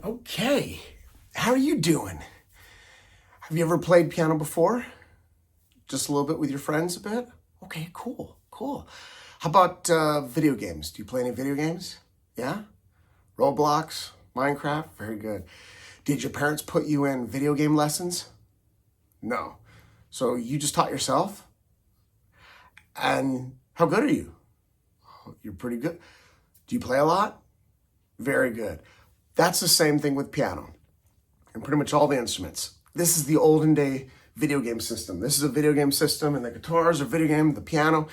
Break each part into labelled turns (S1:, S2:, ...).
S1: Okay, how are you doing? Have you ever played piano before? Just a little bit with your friends a bit? Okay, cool. How about video games? Do you play any video games? Yeah? Roblox, Minecraft? Very good. Did your parents put you in video game lessons? No. So you just taught yourself? And how good are you? You're pretty good. Do you play a lot? Very good. That's the same thing with piano and pretty much all the instruments. This is the olden day video game system. This is a video game system, and the guitars are video game, the piano.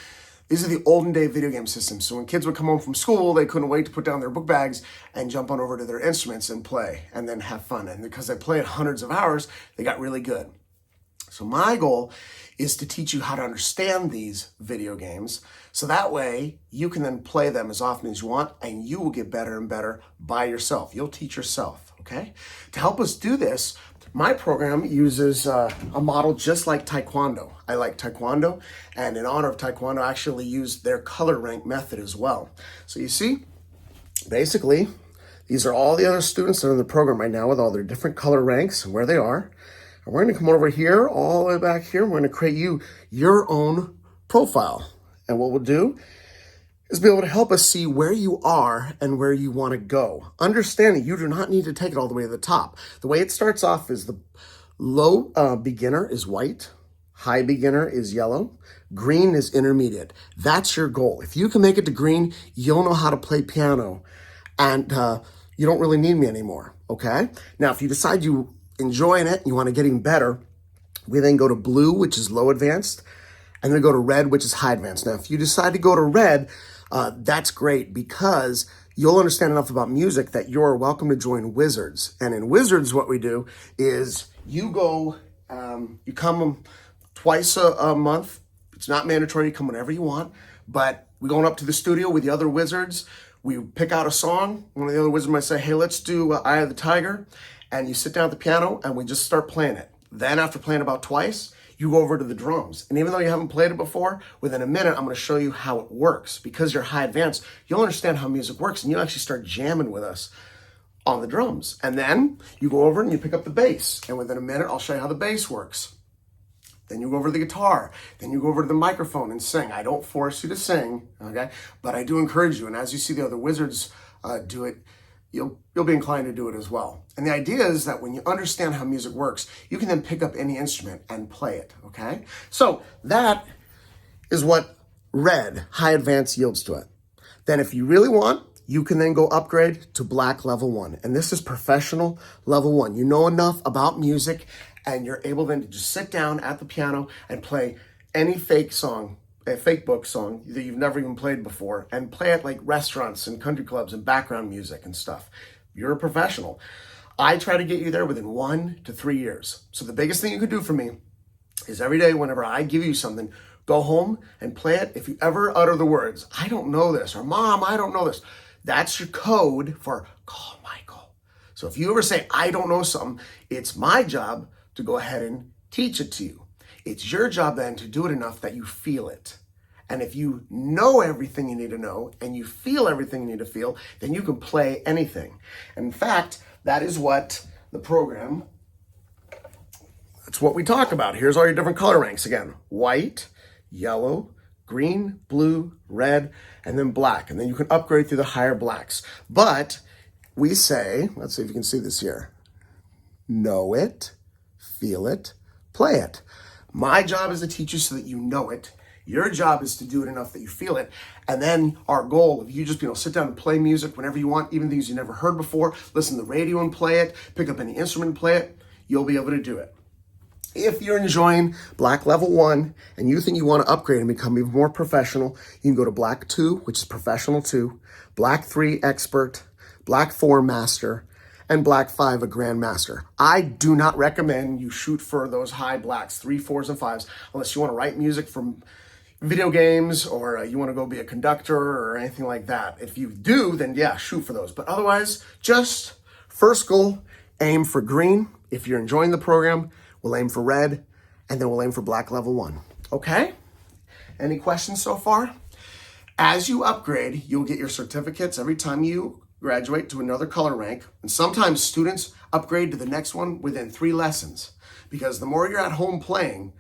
S1: These are the olden day video game systems. So when kids would come home from school, they couldn't wait to put down their book bags and jump on over to their instruments and play and then have fun. And because they played hundreds of hours, they got really good. So my goal is to teach you how to understand these video games so that way you can then play them as often as you want and you will get better and better by yourself. You'll teach yourself, okay? To help us do this, my program uses a model just like Taekwondo. I like Taekwondo, and in honor of Taekwondo, I actually use their color rank method as well. So you see, basically, these are all the other students that are in the program right now with all their different color ranks and where they are. And we're going to come over here, all the way back here. We're going to create you your own profile. And what we'll do is be able to help us see where you are and where you want to go. Understand that you do not need to take it all the way to the top. The way it starts off is the low beginner is white, high beginner is yellow, green is intermediate. That's your goal. If you can make it to green, you'll know how to play piano, and you don't really need me anymore, okay? Now, if you decide you enjoying it, you want to get even better, we then go to blue, which is low advanced, and then go to red, which is high advanced. Now, if you decide to go to red, that's great because you'll understand enough about music that you're welcome to join Wizards. And in Wizards, what we do is you go, you come twice a month. It's not mandatory. You come whenever you want, but we're going up to the studio with the other Wizards. We pick out a song. One of the other Wizards might say, hey, let's do Eye of the Tiger. And you sit down at the piano and we just start playing it. Then after playing about twice, you go over to the drums. And even though you haven't played it before, within a minute, I'm gonna show you how it works. Because you're high advanced, you'll understand how music works and you'll actually start jamming with us on the drums. And then you go over and you pick up the bass. And within a minute, I'll show you how the bass works. Then you go over to the guitar. Then you go over to the microphone and sing. I don't force you to sing, okay? But I do encourage you. And as you see the other Wizards do it, you'll be inclined to do it as well. And the idea is that when you understand how music works, you can then pick up any instrument and play it, okay? So that is what red, high advanced, yields to it. Then if you really want, you can then go upgrade to black level 1. And this is professional level 1. You know enough about music and you're able then to just sit down at the piano and play any fake song, a fake book song that you've never even played before, and play it like restaurants and country clubs and background music and stuff. You're a professional. I try to get you there within 1 to 3 years. So the biggest thing you could do for me is every day whenever I give you something, go home and play it. If you ever utter the words, I don't know this, or Mom, I don't know this, that's your code for call Michael. So if you ever say, I don't know something, it's my job to go ahead and teach it to you. It's your job then to do it enough that you feel it. And if you know everything you need to know and you feel everything you need to feel, then you can play anything. And in fact, that is what the program, that's what we talk about. Here's all your different color ranks. Again, white, yellow, green, blue, red, and then black. And then you can upgrade through the higher blacks. But we say, let's see if you can see this here. Know it, feel it, play it. My job is to teach you so that you know it. Your job is to do it enough that you feel it. And then our goal of you just sit down and play music whenever you want, even things you never heard before, listen to the radio and play it, pick up any instrument and play it, you'll be able to do it. If you're enjoying black level 1 and you think you want to upgrade and become even more professional, you can go to black 2, which is professional 2, black 3, expert, black 4, master, and black 5, a grandmaster. I do not recommend you shoot for those high blacks, 3, 4s, and 5s, unless you want to write music for video games or you want to go be a conductor or anything like that. If you do, then yeah, shoot for those. But otherwise, just first goal, aim for green. If you're enjoying the program, we'll aim for red, and then we'll aim for black level 1. Okay? Any questions so far? As you upgrade, you'll get your certificates every time you graduate to another color rank, and sometimes students upgrade to the next one within 3 lessons, because the more you're at home playing,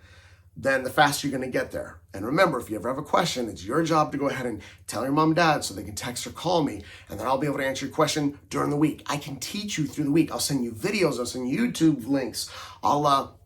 S1: then the faster you're going to get there. And remember, if you ever have a question, it's your job to go ahead and tell your mom and dad so they can text or call me, and then I'll be able to answer your question during the week. I can teach you through the week. I'll send you videos. I'll send you YouTube links. I'll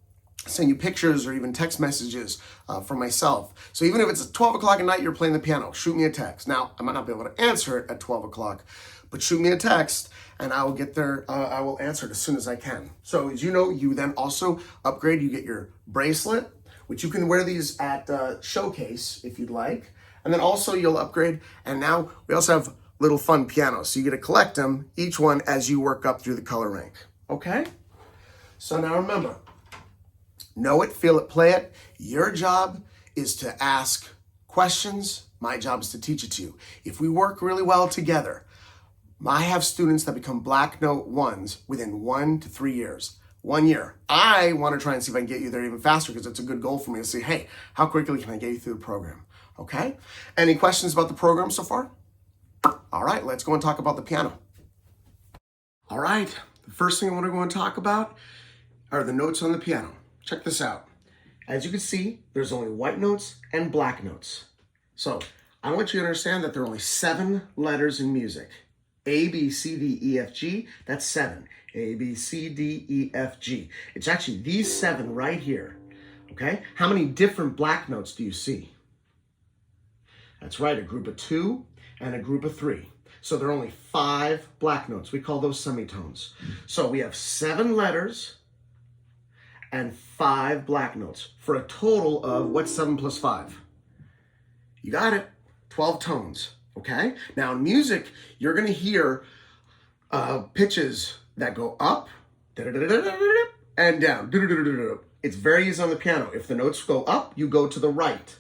S1: send you pictures or even text messages from myself. So even if it's at 12 o'clock at night, you're playing the piano, shoot me a text. Now, I might not be able to answer it at 12 o'clock, but shoot me a text and I will get there. I will answer it as soon as I can. So as you know, you then also upgrade. You get your bracelet, which you can wear these at Showcase if you'd like. And then also you'll upgrade. And now we also have little fun pianos. So you get to collect them, each one as you work up through the color rank. Okay? So now remember, know it, feel it, play it. Your job is to ask questions. My job is to teach it to you. If we work really well together, I have students that become black note ones within 1 to 3 years. 1 year. I want to try and see if I can get you there even faster, because it's a good goal for me to see, hey, how quickly can I get you through the program? Okay? Any questions about the program so far? All right, let's go and talk about the piano. All right, the first thing I want to go and talk about are the notes on the piano. Check this out. As you can see, there's only white notes and black notes. So I want you to understand that there are only 7 letters in music. A, B, C, D, E, F, G, that's 7. A, B, C, D, E, F, G. It's actually these 7 right here, okay? How many different black notes do you see? That's right, a group of 2 and a group of 3. So there are only 5 black notes. We call those semitones. So we have 7 letters and 5 black notes for a total of, what's 7 plus 5? You got it, 12 tones, okay? Now in music, you're gonna hear pitches that go up and down. It's very easy on the piano. If the notes go up, you go to the right.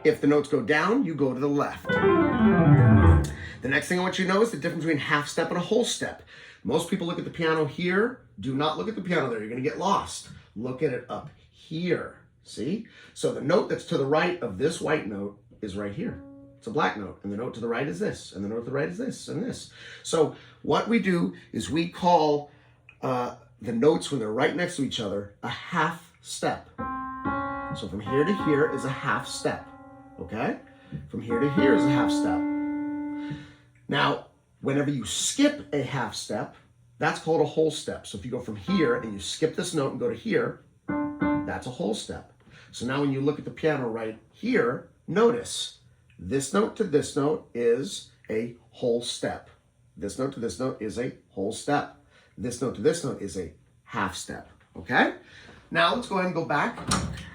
S1: If the notes go down, you go to the left. The next thing I want you to know is the difference between half step and a whole step. Most people look at the piano here. Do not look at the piano there. You're going to get lost. Look at it up here. See? So the note that's to the right of this white note is right here. It's a black note. And the note to the right is this. And the note to the right is this and this. So what we do is we call the notes when they're right next to each other a half step. So from here to here is a half step. Okay? From here to here is a half step. Now, whenever you skip a half step, that's called a whole step. So if you go from here and you skip this note and go to here, that's a whole step. So now when you look at the piano right here, notice this note to this note is a whole step. This note to this note is a whole step. This note to this note is a half step, okay? Now let's go ahead and go back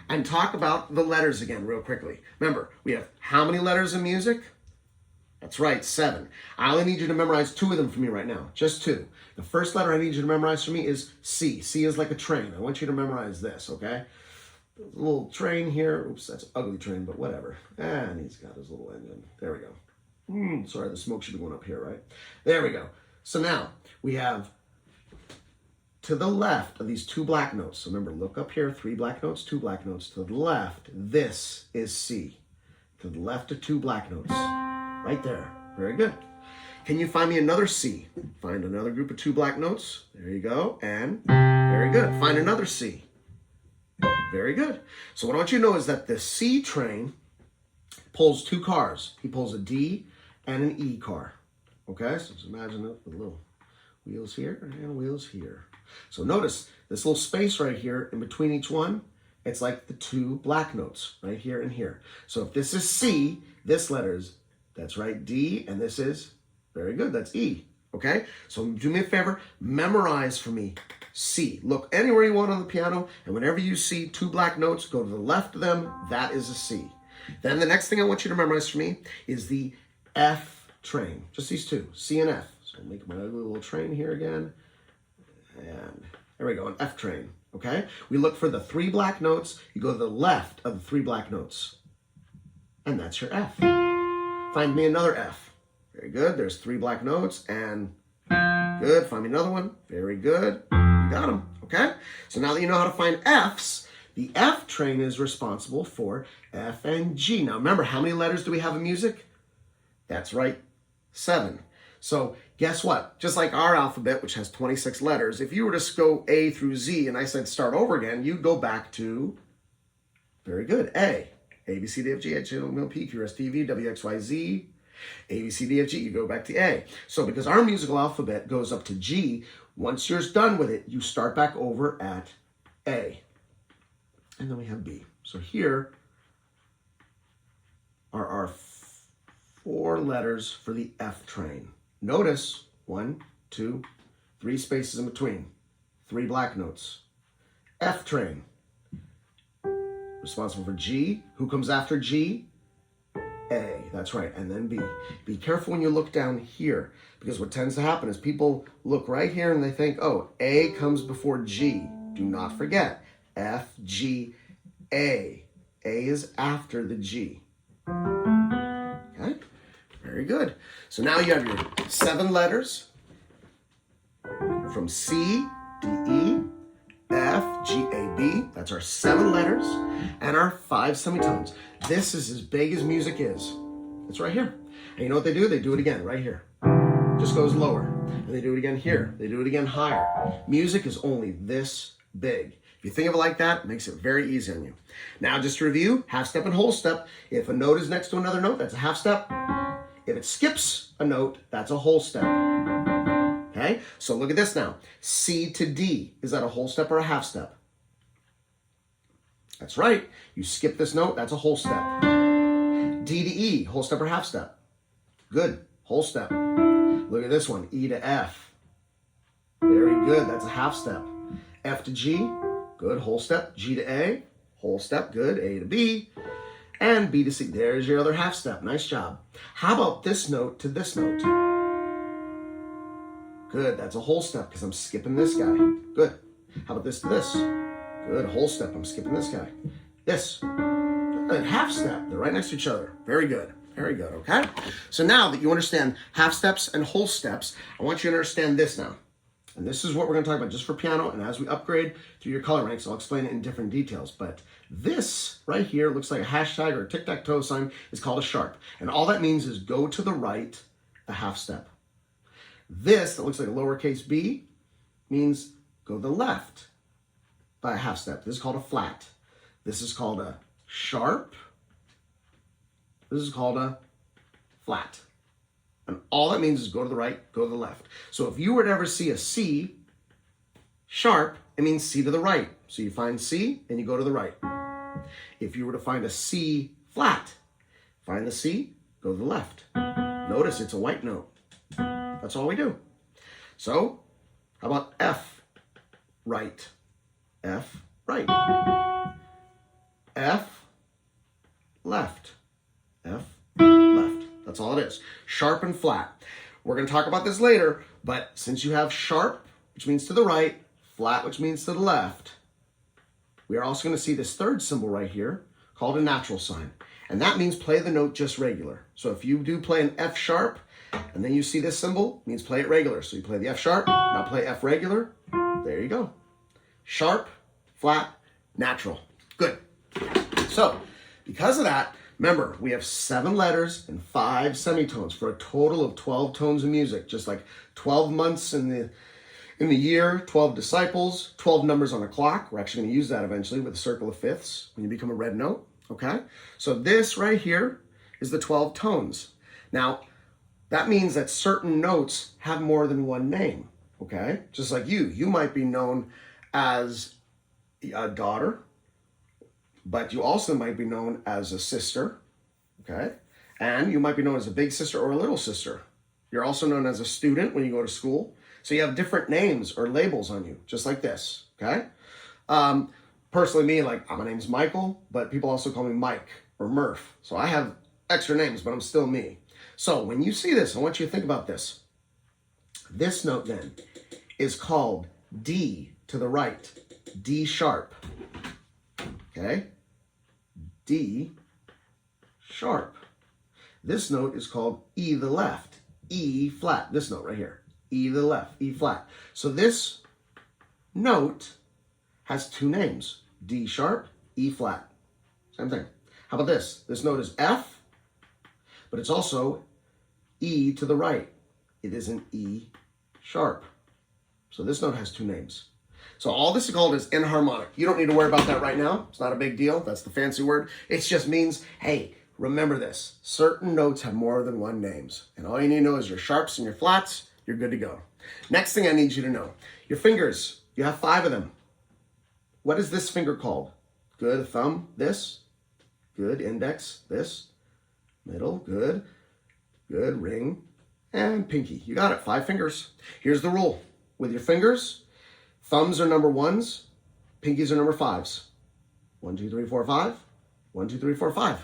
S1: and talk about the letters again real quickly. Remember, we have how many letters in music? That's right, 7. I only need you to memorize 2 of them for me right now, just 2. The first letter I need you to memorize for me is C. C is like a train. I want you to memorize this, okay? A little train here. Oops, that's an ugly train, but whatever. And he's got his little engine. There we go. Sorry, the smoke should be going up here, right? There we go. So now we have to the left of these 2 black notes. So remember, look up here, 3 black notes, 2 black notes. To the left, this is C. To the left of 2 black notes. Right there. Very good. Can you find me another C? Find another group of 2 black notes. There you go. And very good. Find another C. Very good. So what I want you to know is that the C train pulls 2 cars. He pulls a D and an E car. Okay? So just imagine it with little wheels here and wheels here. So notice this little space right here in between each one, it's like the 2 black notes right here and here. So if this is C, this letter is, that's right, D, and this is, very good, that's E, okay? So do me a favor, memorize for me C. Look anywhere you want on the piano, and whenever you see 2 black notes, go to the left of them, that is a C. Then the next thing I want you to memorize for me is the F train, just these 2, C and F. So I'll make my ugly little train here again, and there we go, an F train, okay? We look for the 3 black notes, you go to the left of the 3 black notes, and that's your F. Find me another F. Very good. There's 3 black notes and good. Find me another one. Very good. You got them. Okay? So now that you know how to find Fs, the F train is responsible for F and G. Now remember, how many letters do we have in music? That's right, 7. So guess what? Just like our alphabet, which has 26 letters, if you were to go A through Z and I said start over again, you'd go back to, very good, A. A, B, C, D, F, G, H, I, J, K, L, M, N, O, P, Q, R, S, T, V, W, X, Y, Z, A, B, C, D, F, G, you go back to A. So because our musical alphabet goes up to G, once you're done with it, you start back over at A. And then we have B. So here are our 4 letters for the F train. Notice 1, 2, 3 spaces in between, 3 black notes. F train, responsible for G. Who comes after G? A, that's right, and then B. Be careful when you look down here, because what tends to happen is people look right here and they think, oh, A comes before G. Do not forget, F, G, A. A is after the G. Okay, very good. So now you have your 7 letters from C, D, E, F, G, A, B. That's our 7 letters and our 5 semitones. This is as big as music is. It's right here. And you know what they do? They do it again right here. Just goes lower. And they do it again here. They do it again higher. Music is only this big. If you think of it like that, it makes it very easy on you. Now just to review, half step and whole step. If a note is next to another note, that's a half step. If it skips a note, that's a whole step. Okay, so look at this now. C to D, is that a whole step or a half step? That's right. You skip this note, that's a whole step. D to E, whole step or half step? Good, whole step. Look at this one, E to F. Very good, that's a half step. F to G, good, whole step. G to A, whole step, good. A to B. And B to C, there's your other half step. Nice job. How about this note to this note? Good, that's a whole step because I'm skipping this guy. Good. How about this to this? Good, whole step, I'm skipping this guy. This. Good, half step. They're right next to each other. Very good. Very good, okay? So now that you understand half steps and whole steps, I want you to understand this now. And this is what we're going to talk about just for piano. And as we upgrade through your color ranks, I'll explain it in different details. But this right here looks like a hashtag or a tic-tac-toe sign. It's called a sharp. And all that means is go to the right a half step. This that looks like a lowercase b means go to the left by a half step. This is called a flat. This is called a sharp. This is called a flat. And all that means is go to the right, go to the left. So if you were to ever see a C sharp, it means C to the right. So you find C and you go to the right. If you were to find a C flat, find the C, go to the left. Notice it's a white note. That's all we do. So how about F right? F right. F left. F left. That's all it is. Sharp and flat. We're going to talk about this later, but since you have sharp, which means to the right, flat, which means to the left, we are also going to see this third symbol right here called a natural sign. And that means play the note just regular. So if you do play an F sharp, and then you see this symbol, it means play it regular. So you play the F sharp, now play F regular. There you go. Sharp, flat, natural. Good. So because of that, remember, we have 7 letters and 5 semitones for a total of 12 tones of music, just like 12 months in the year, 12 disciples, 12 numbers on a clock. We're actually going to use that eventually with a circle of fifths when you become a red note, okay? So this right here is the 12 tones. Now, that means that certain notes have more than one name, okay? Just like you might be known as a daughter, but you also might be known as a sister, okay? And you might be known as a big sister or a little sister. You're also known as a student when you go to school. So you have different names or labels on you, just like this, okay? Personally, me, like, my name's Michael, but people also call me Mike or Murph. So I have extra names, but I'm still me. So when you see this, I want you to think about this. This note then is called D to the right, D sharp, okay? D sharp. This note is called E the left, E flat. This note right here, E the left, E flat. So this note has 2 names, D sharp, E flat. Same thing. How about this? This note is F, but it's also E to the right, It is an E sharp. So this note has two names. So all this is called is enharmonic. You don't need to worry about that right now. It's not a big deal. That's the fancy word. It just means, hey, remember this. Certain notes have more than one names. And all you need to know is your sharps and your flats. You're good to go. Next thing I need you to know. Your fingers. You have 5 of them. What is this finger called? Good. Thumb. This. Good. Index. This. Middle. Good. Good. Ring. And pinky. You got it. 5 fingers. Here's the rule. With your fingers, thumbs are number 1s, pinkies are number 5s. 1, 2, 3, 4, 5. 1, 2, 3, 4, 5.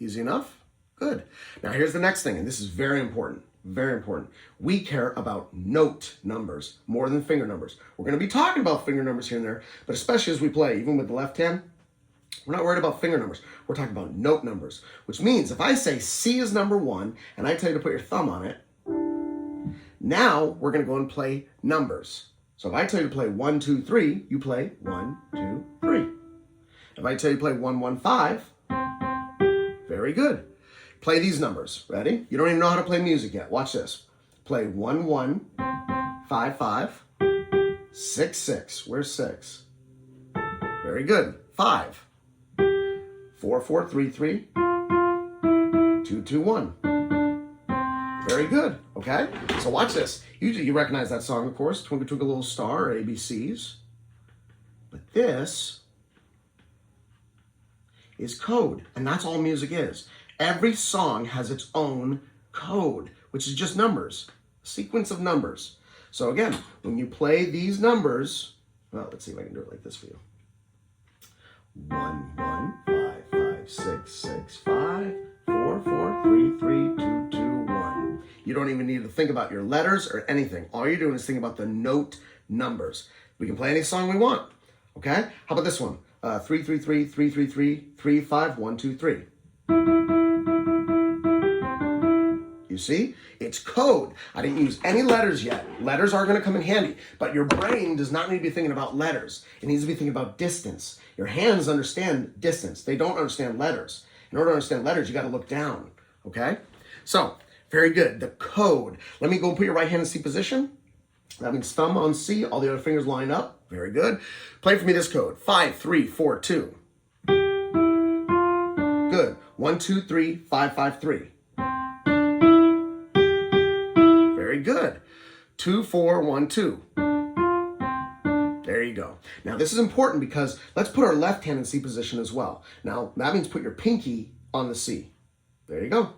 S1: Easy enough? Good. Now here's the next thing, and this is very important. Very important. We care about note numbers more than finger numbers. We're going to be talking about finger numbers here and there, but especially as we play, even with the left hand, we're not worried about finger numbers. We're talking about note numbers, which means if I say C is number 1 and I tell you to put your thumb on it, now we're going to go and play numbers. So if I tell you to play 1, 2, 3, you play 1, 2, 3. If I tell you to play 1, 1, 5, very good. Play these numbers. Ready? You don't even know how to play music yet. Watch this. Play 1, 1, 5, 5, 6, 6. Where's 6? Very good. 5. 4, 4, 3, 3. 2, 2, 1. Very good, okay? So watch this. You recognize that song, of course, Twinkle Twinkle Little Star, or ABCs. But this is code, and that's all music is. Every song has its own code, which is just numbers, a sequence of numbers. So again, when you play these numbers, well, let's see if I can do it like this for you. 1, 1, 5, 5, 6, 6, 5, 4, 4, 3, 3, 2, 2, 1. You don't even need to think about your letters or anything. All you're doing is think about the note numbers. We can play any song we want, okay? How about this one? 3, 3, 3, 3, 3, 3, 3, 5, 1, 2, 3. You see? It's code. I didn't use any letters yet. Letters are going to come in handy, but your brain does not need to be thinking about letters. It needs to be thinking about distance. Your hands understand distance. They don't understand letters. In order to understand letters, you got to look down, okay? So, very good. The code. Let me go put your right hand in C position. That means thumb on C, all the other fingers line up. Very good. Play for me this code. 5, 3, 4, 2. Good. 1, 2, 3, 5, 5, 3. Very good. 2, 4, 1, 2. There you go. Now this is important because let's put our left hand in C position as well. Now that means put your pinky on the C. There you go.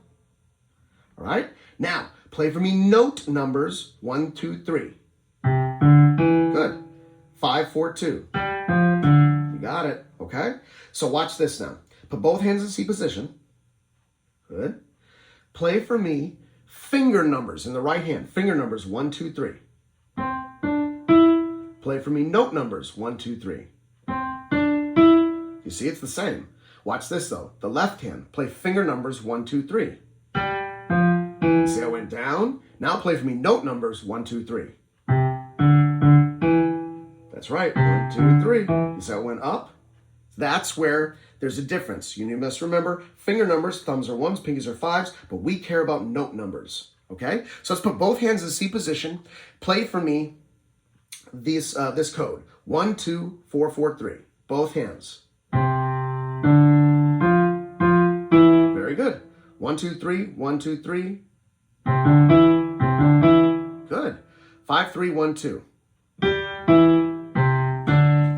S1: All right. Now play for me note numbers 1, 2, 3. Good. 5, 4, 2. You got it. Okay. So watch this now. Put both hands in C position. Good. Play for me finger numbers in the right hand. Finger numbers 1, 2, 3. Play for me note numbers 1, 2, 3. You see, it's the same. Watch this though. The left hand. Play finger numbers 1, 2, 3. You see, I went down. Now play for me note numbers 1, 2, 3. That's right. 1, 2, 3. You see, I went up. That's where there's a difference. You must remember finger numbers, thumbs are 1s, pinkies are 5s, but we care about note numbers. Okay? So let's put both hands in C position. Play for me this code. 1, 2, 4, 4, 3. Both hands. Very good. 1, 2, 3. 1, 2, 3. Good. 5, 3, 1, 2.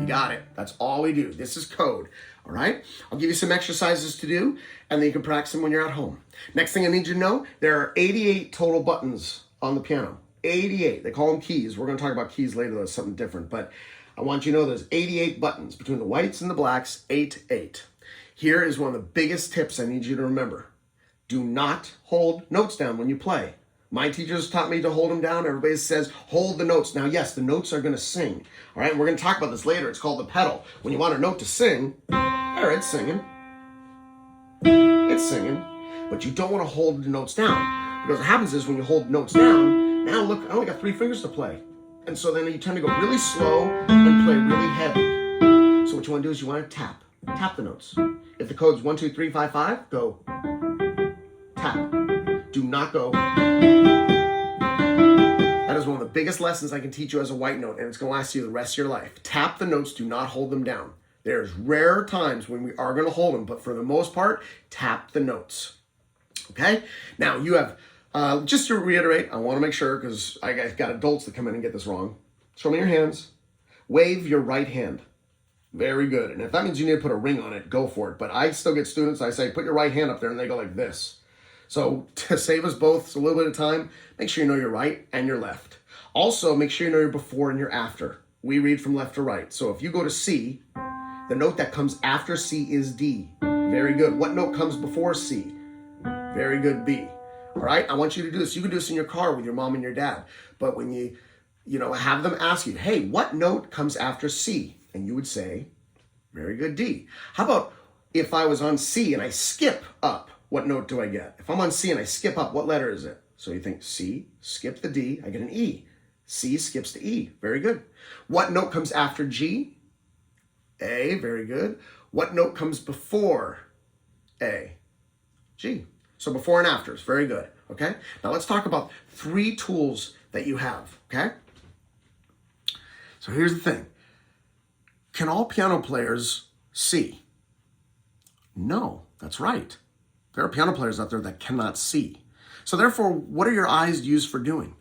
S1: You got it. That's all we do. This is code. All right? I'll give you some exercises to do, and then you can practice them when you're at home. Next thing I need you to know, there are 88 total buttons on the piano. 88. They call them keys. We're going to talk about keys later. That's something different. But I want you to know there's 88 buttons. Between the whites and the blacks, 8, 8. Here is one of the biggest tips I need you to remember. Do not hold notes down when you play. My teachers taught me to hold them down. Everybody says, hold the notes. Now, yes, the notes are going to sing. All right, and we're going to talk about this later. It's called the pedal. When you want a note to sing, there, it's singing. It's singing. But you don't want to hold the notes down. Because what happens is when you hold notes down, now look, I only got 3 fingers to play. And so then you tend to go really slow and play really heavy. So what you want to do is you want to tap. Tap the notes. If the code's 1, 2, 3, 5, 5, go tap. Do not go. is one of the biggest lessons I can teach you as a white note, and it's going to last you the rest of your life. Tap the notes, do not hold them down. There's rare times when we are going to hold them, but for the most part, tap the notes. Okay? Now, you have, just to reiterate, I want to make sure, because I got adults that come in and get this wrong. Show me your hands. Wave your right hand. Very good. And if that means you need to put a ring on it, go for it. But I still get students, I say, put your right hand up there, and they go like this. So to save us both a little bit of time, make sure you know your right and your left. Also, make sure you know your before and your after. We read from left to right. So if you go to C, the note that comes after C is D. Very good. What note comes before C? Very good, B. All right, I want you to do this. You can do this in your car with your mom and your dad. But when you have them ask you, hey, what note comes after C? And you would say, very good, D. How about if I was on C and I skip up, what note do I get? If I'm on C and I skip up, what letter is it? So you think C, skip the D, I get an E. C skips to E. Very good. What note comes after G? A, very good. What note comes before A? G. So before and afters, very good, okay? Now let's talk about 3 tools that you have, okay? So here's the thing. Can all piano players see? No, that's right. There are piano players out there that cannot see. So therefore, what are your eyes used for doing?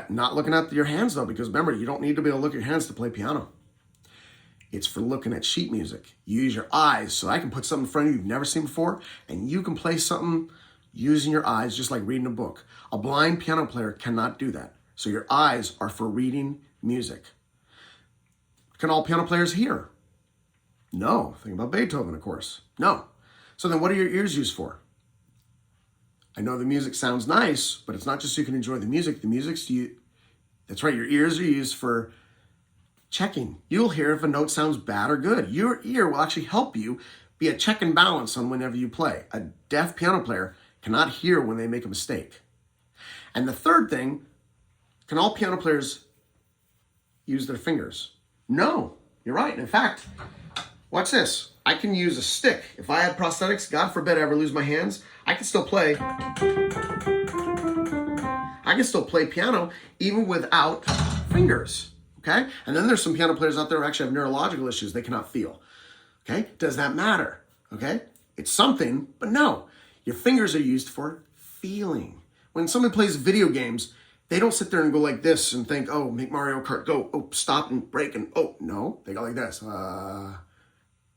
S1: Not looking at your hands though, because remember, you don't need to be able to look at your hands to play piano. It's for looking at sheet music. You use your eyes, so I can put something in front of you you've never seen before, and you can play something using your eyes, just like reading a book. A blind piano player cannot do that. So your eyes are for reading music. Can all piano players hear? No. Think about Beethoven, of course. No. So then what are your ears used for? I know the music sounds nice, but it's not just so you can enjoy the music. The music's that's right, your ears are used for checking. You'll hear if a note sounds bad or good. Your ear will actually help you be a check and balance on whenever you play. A deaf piano player cannot hear when they make a mistake. And the third thing, can all piano players use their fingers? No, you're right. In fact, watch this. I can use a stick. If I had prosthetics, God forbid I ever lose my hands, I can still play. I can still play piano even without fingers, okay? And then there's some piano players out there who actually have neurological issues. They cannot feel, okay? Does that matter, okay? It's something, but no. Your fingers are used for feeling. When someone plays video games, they don't sit there and go like this and think, oh, make Mario Kart go, oh, stop and break, and oh, no. They go like this,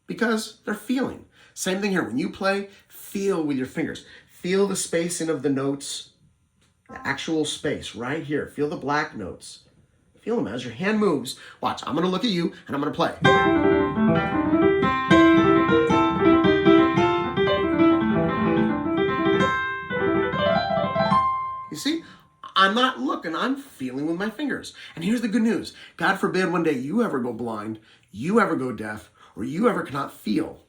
S1: because they're feeling. Same thing here. When you play, feel with your fingers. Feel the spacing of the notes, the actual space right here. Feel the black notes. Feel them as your hand moves. Watch, I'm going to look at you and I'm going to play. You see? I'm not looking, I'm feeling with my fingers. And here's the good news. God forbid one day you ever go blind, you ever go deaf, or you ever cannot feel.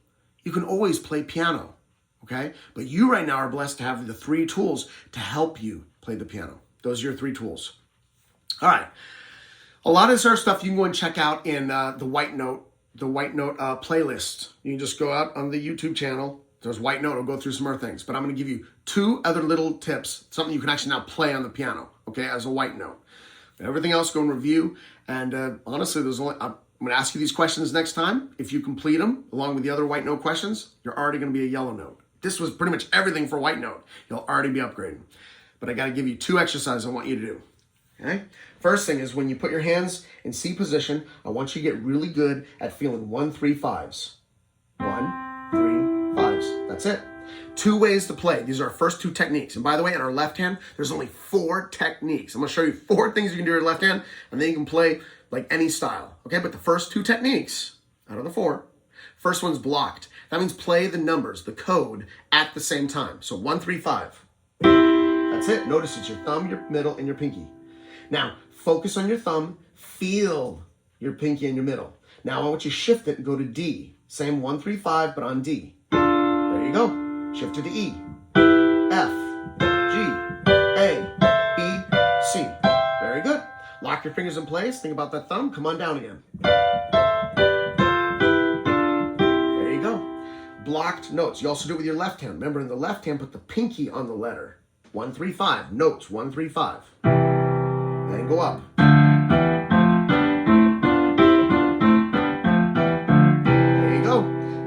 S1: You can always play piano, okay? But you right now are blessed to have the 3 tools to help you play the piano. Those are your 3 tools. All right. A lot of this other stuff you can go and check out in the White Note playlist. You can just go out on the YouTube channel. There's White Note. I'll go through some more things. But I'm going to give you 2 other little tips, something you can actually now play on the piano, okay, as a White Note. Everything else, go and review. And honestly, I'm going to ask you these questions next time. If you complete them, along with the other White Note questions, you're already going to be a yellow note. This was pretty much everything for White Note. You'll already be upgrading. But I got to give you 2 exercises I want you to do, okay? First thing is when you put your hands in C position, I want you to get really good at feeling 1, 3, 5s. 1, 3, 5s. That's it. 2 ways to play. These are our first 2 techniques. And by the way, in our left hand, there's only 4 techniques. I'm going to show you 4 things you can do with your left hand, and then you can play like any style. Okay, but the first 2 techniques out of the 4, first one's blocked. That means play the numbers, the code, at the same time. So 1, 3, 5. That's it. Notice it's your thumb, your middle, and your pinky. Now, focus on your thumb, feel your pinky and your middle. Now I want you to shift it and go to D. Same 1, 3, 5, but on D. There you go. Shift to the E, F, G, A, B, C. Very good. Lock your fingers in place. Think about that thumb. Come on down again. There you go. Blocked notes. You also do it with your left hand. Remember, in the left hand, put the pinky on the letter. 1, 3, 5. Notes, 1, 3, 5. Then go up. There you go.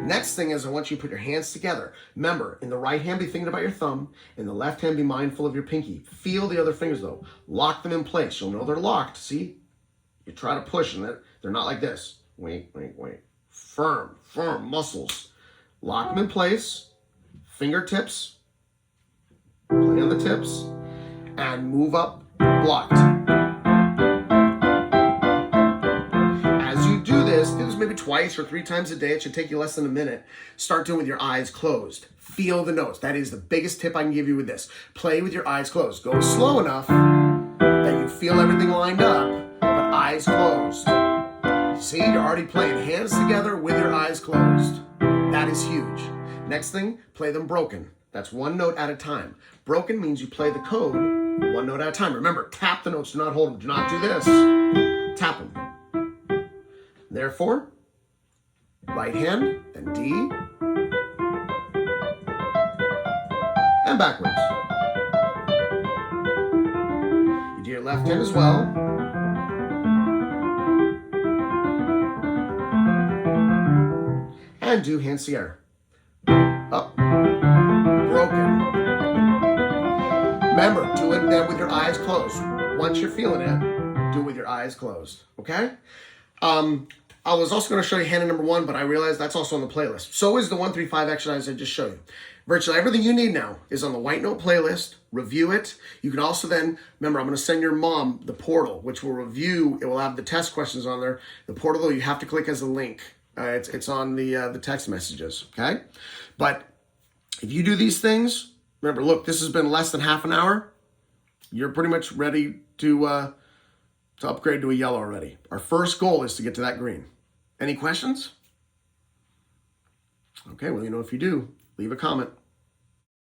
S1: Next thing is I want you to put your hands together. Remember, in the right hand, be thinking about your thumb. In the left hand, be mindful of your pinky. Feel the other fingers, though. Lock them in place. You'll know they're locked. See? You try to push, and they're not like this. Wait, wait, wait. Firm, firm muscles. Lock them in place. Fingertips. Play on the tips. And move up, blocked. As you do this maybe twice or 3 times a day. It should take you less than a minute. Start doing with your eyes closed. Feel the notes. That is the biggest tip I can give you with this. Play with your eyes closed. Go slow enough that you feel everything lined up, but eyes closed. See, you're already playing hands together with your eyes closed. That is huge. Next thing, play them broken. That's 1 note at a time. Broken means you play the code 1 note at a time. Remember, tap the notes, do not hold them. Do not do this. Tap them. Therefore, right hand, then D, and backwards. You do your left hand as well. And do hands together. Up. Broken. Remember, do it then with your eyes closed. Once you're feeling it, do it with your eyes closed. Okay? I was also going to show you hand number 1, but I realized that's also on the playlist. So is the 1, 3, 5 exercise I just showed you. Virtually everything you need now is on the White Note playlist. Review it. You can also then, remember, I'm going to send your mom the portal, which will review. It will have the test questions on there. The portal, though, you have to click as a link. It's on the text messages, okay? But if you do these things, remember, look, this has been less than half an hour. You're pretty much ready to upgrade to a yellow already. Our first goal is to get to that green. Any questions? Okay, well, if you do, leave a comment.